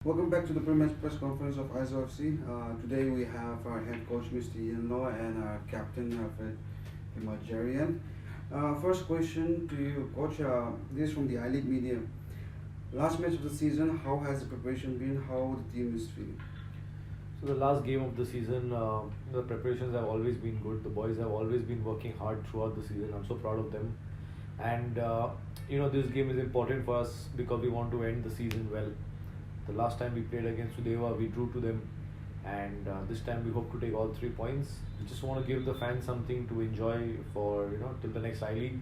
Welcome back to the pre-match press conference of ISOFC. Today we have our head coach Mr. Ian Noah and our captain Fred Himajarian. First question to you, coach. This is from the I-League media. Last match of the season, how has the preparation been? How the team is feeling? So the last game of the season, the preparations have always been good. The boys have always been working hard throughout the season. I'm so proud of them. And this game is important for us because we want to end the season well. The last time we played against Sudeva, we drew to them, and this time we hope to take all 3 points. We just want to give the fans something to enjoy for till the next I-League,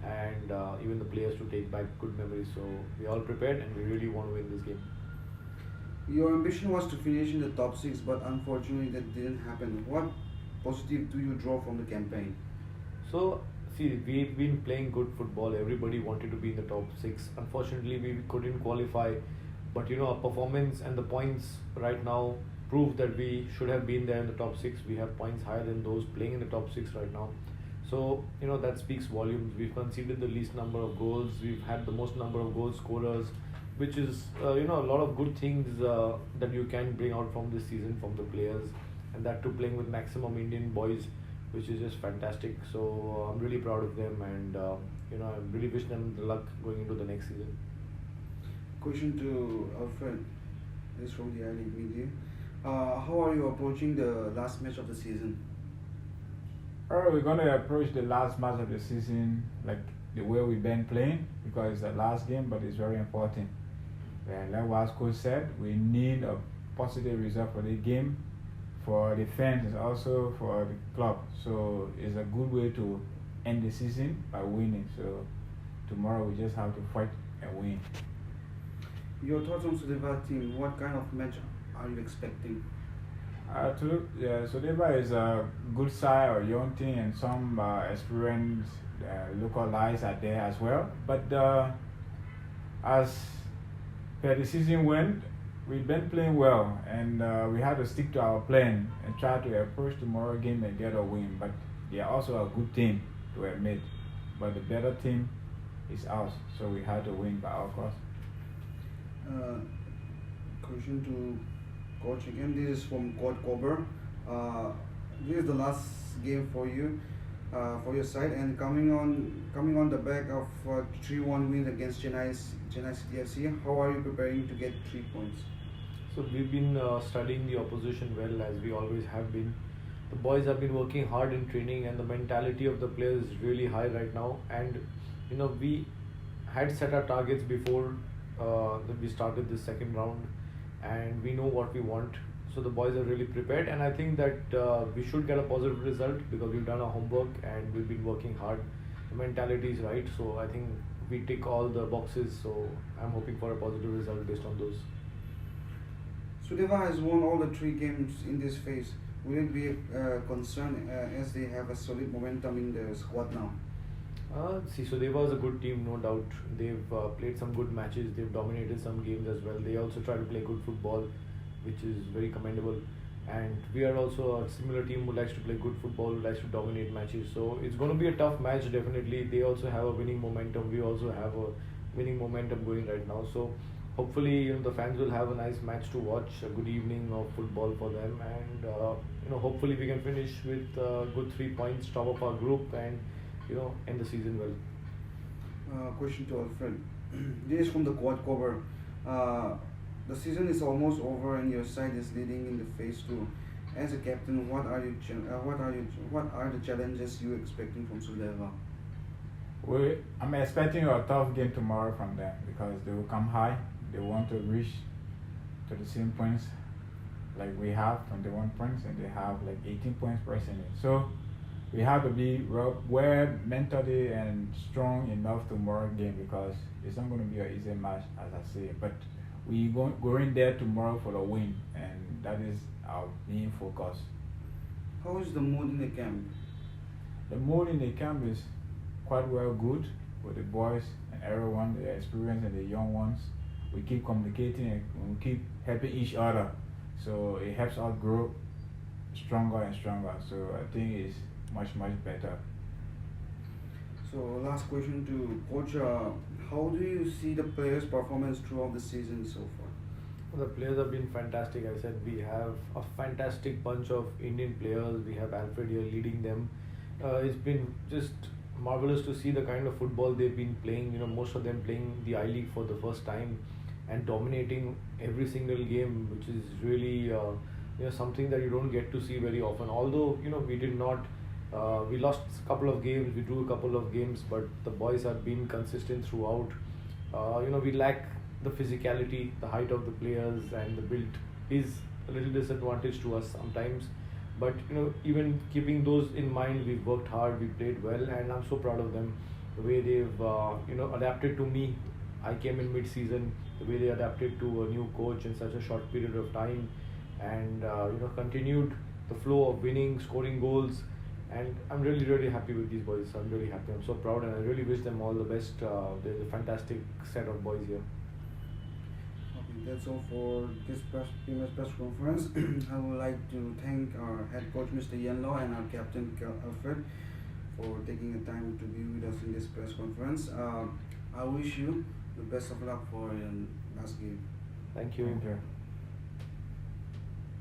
and even the players to take back good memories. So we all prepared, and we really want to win this game. Your ambition was to finish in the top six, but unfortunately that didn't happen. What positive do you draw from the campaign? So, see, we've been playing good football. Everybody wanted to be in the top six. Unfortunately, we couldn't qualify. But our performance and the points right now prove that we should have been there in the top six. We have points higher than those playing in the top six right now. So, that speaks volumes. We've conceded the least number of goals. We've had the most number of goal scorers, which is, a lot of good things that you can bring out from this season from the players. And that too playing with maximum Indian boys, which is just fantastic. So, I'm really proud of them, and, I really wish them the luck going into the next season. Question to Alfred. This is from the I-League media. How are you approaching the last match of the season? We're going to approach the last match of the season like the way we've been playing, because it's the last game, but it's very important. And like what coach said, we need a positive result for the game, for the fans, and also for the club. So it's a good way to end the season by winning. So tomorrow we just have to fight and win. Your thoughts on Sudeva team? What kind of match are you expecting? Sudeva is a good side, or young team, and some experienced local guys are there as well. But as per the season went, we've been playing well, and we have to stick to our plan and try to approach tomorrow game and get a win. But they are also a good team to admit, but the better team is us, so we have to win by all costs. Question to coach again. This is from Coach Kober. This is the last game for you, for your side, and coming on the back of 3-1 win against Chennai City FC. How are you preparing to get 3 points? So we've been studying the opposition well, as we always have been. The boys have been working hard in training, and the mentality of the players is really high right now. And we had set our targets before that we started this second round, and we know what we want. So the boys are really prepared, and I think that we should get a positive result because we've done our homework and we've been working hard. The mentality is right, so I think we tick all the boxes. So I'm hoping for a positive result based on those. Sudeva has won all the 3 games in this phase. Will it be a concern as they have a solid momentum in the squad now? Sudeva is a good team, no doubt. They've played some good matches. They've dominated some games as well. They also try to play good football, which is very commendable. And we are also a similar team who likes to play good football, who likes to dominate matches. So it's going to be a tough match, definitely. They also have a winning momentum. We also have a winning momentum going right now. So hopefully, the fans will have a nice match to watch, a good evening of football for them. And, hopefully we can finish with good 3 points, top of our group, and end the season well. Question to Alfred. This is from the quad cover. The season is almost over and your side is leading in the phase 2. As a captain, what are the challenges you expecting from Sudeva? I'm expecting a tough game tomorrow from them, because they will come high. They want to reach to the same points like we have, 21 points, and they have like 18 points presently. So we have to be well mentally and strong enough tomorrow game, because it's not going to be an easy match, as I say. But we go in there tomorrow for the win, and that is our main focus. How is the mood in the camp? The mood in the camp is quite well good with the boys and everyone, the experienced and the young ones. We keep communicating and we keep helping each other, so it helps us grow stronger and stronger. So I think it's much better. So last question to coach. How do you see the players' performance throughout the season so far? The players have been fantastic. I said we have a fantastic bunch of Indian players. We have Alfred here leading them. It's been just marvelous to see the kind of football they've been playing. You know, most of them playing the I League for the first time and dominating every single game, which is really something that you don't get to see very often. Although we did not. We lost a couple of games, we drew a couple of games, but the boys have been consistent throughout. We lack the physicality, the height of the players, and the build is a little disadvantage to us sometimes. But even keeping those in mind, we've worked hard, we played well, and I'm so proud of them. The way they've adapted to me. I came in mid-season. The way they adapted to a new coach in such a short period of time, and continued the flow of winning, scoring goals. And I'm really, really happy with these boys. I'm really happy. I'm so proud, and I really wish them all the best. There's a fantastic set of boys here. Okay, that's all for this famous press conference. I would like to thank our head coach, Mr. Ian Law, and our captain, Alfred, for taking the time to be with us in this press conference. I wish you the best of luck for your last game. Thank you. Thank you.